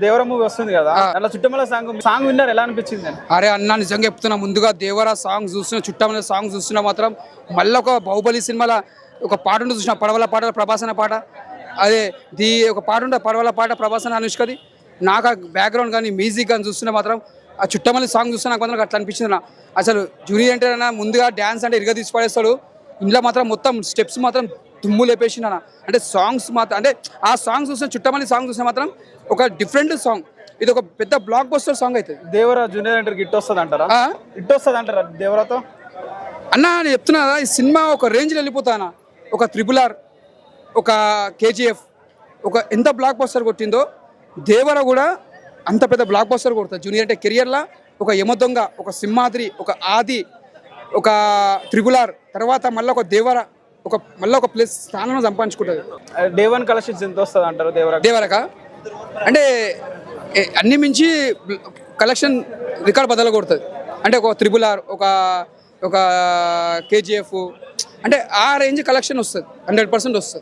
దేవర movie వస్తుంది కదా, అలా చుట్టమల సాంగ్ విన్నారు, ఎలా అనిపించింది? అరే అన్న నిజంగా చెప్తున్నా, ముందుగా దేవరా సాంగ్ చూస్తున్నా, చుట్టమల సాంగ్ చూస్తున్నా మాత్రం మళ్ళీ ఒక బాహుబలి సినిమాలో ఒక పాట ఉంటుంది చూసిన, పడవల పాట ప్రభాసన పాట, అదే ఒక పాట ఉంటుంది పడవల పాట ప్రభాసన అనుష్కది. నాకు ఆ బ్యాక్గ్రౌండ్ కానీ మ్యూజిక్ కానీ చూస్తున్నా మాత్రం ఆ చుట్టమల్లి సాంగ్ చూస్తే నాకు మాత్రం అట్లా అనిపించింది నా. అసలు జూనియర్ అంటే ముందుగా డ్యాన్స్ అంటే ఇరుగ తీసి పడేస్తాడు, ఇంట్లో మాత్రం మొత్తం స్టెప్స్ మాత్రం దుమ్ము లేపేసిండు అన్న. అంటే సాంగ్స్ మాత్రం అంటే ఆ సాంగ్ చూసిన చుట్టమల్లి సాంగ్ చూసిన మాత్రం ఒక డిఫరెంట్ సాంగ్, ఇది ఒక పెద్ద బ్లాక్ బస్టర్ సాంగ్ అవుతుంది. దేవరా జూనియర్ అంటే హిట్ వస్తుంది అంటారా? హిట్ వస్తుంది అంటారా దేవరాతో? అన్న నేను చెప్తున్నా ఈ సినిమా ఒక రేంజ్లో వెళ్ళిపోతానా, ఒక RRR, ఒక KGF, ఒక ఎంత బ్లాక్ బస్టర్ కొట్టిందో దేవర కూడా అంత పెద్ద బ్లాక్ బస్టర్ కొడుతుంది. జూనియర్ అంటే కెరియర్లో ఒక యమదొంగ, ఒక సింహాద్రి, ఒక ఆది, ఒక RRR తర్వాత మళ్ళీ ఒక దేవర, మళ్ళీ ఒక ప్లేస్ స్థానం సంపాదించుకుంటుంది. డే 1 కలెక్షన్స్ ఎంత వస్తుంది అంటారు దేవరక? అంటే అన్ని మించి కలెక్షన్ రికార్డ్ బదలు కొడుతుంది. అంటే ఒక RRR, ఒక KGF, అంటే ఆ రేంజ్ కలెక్షన్ వస్తుంది, 100% వస్తుంది.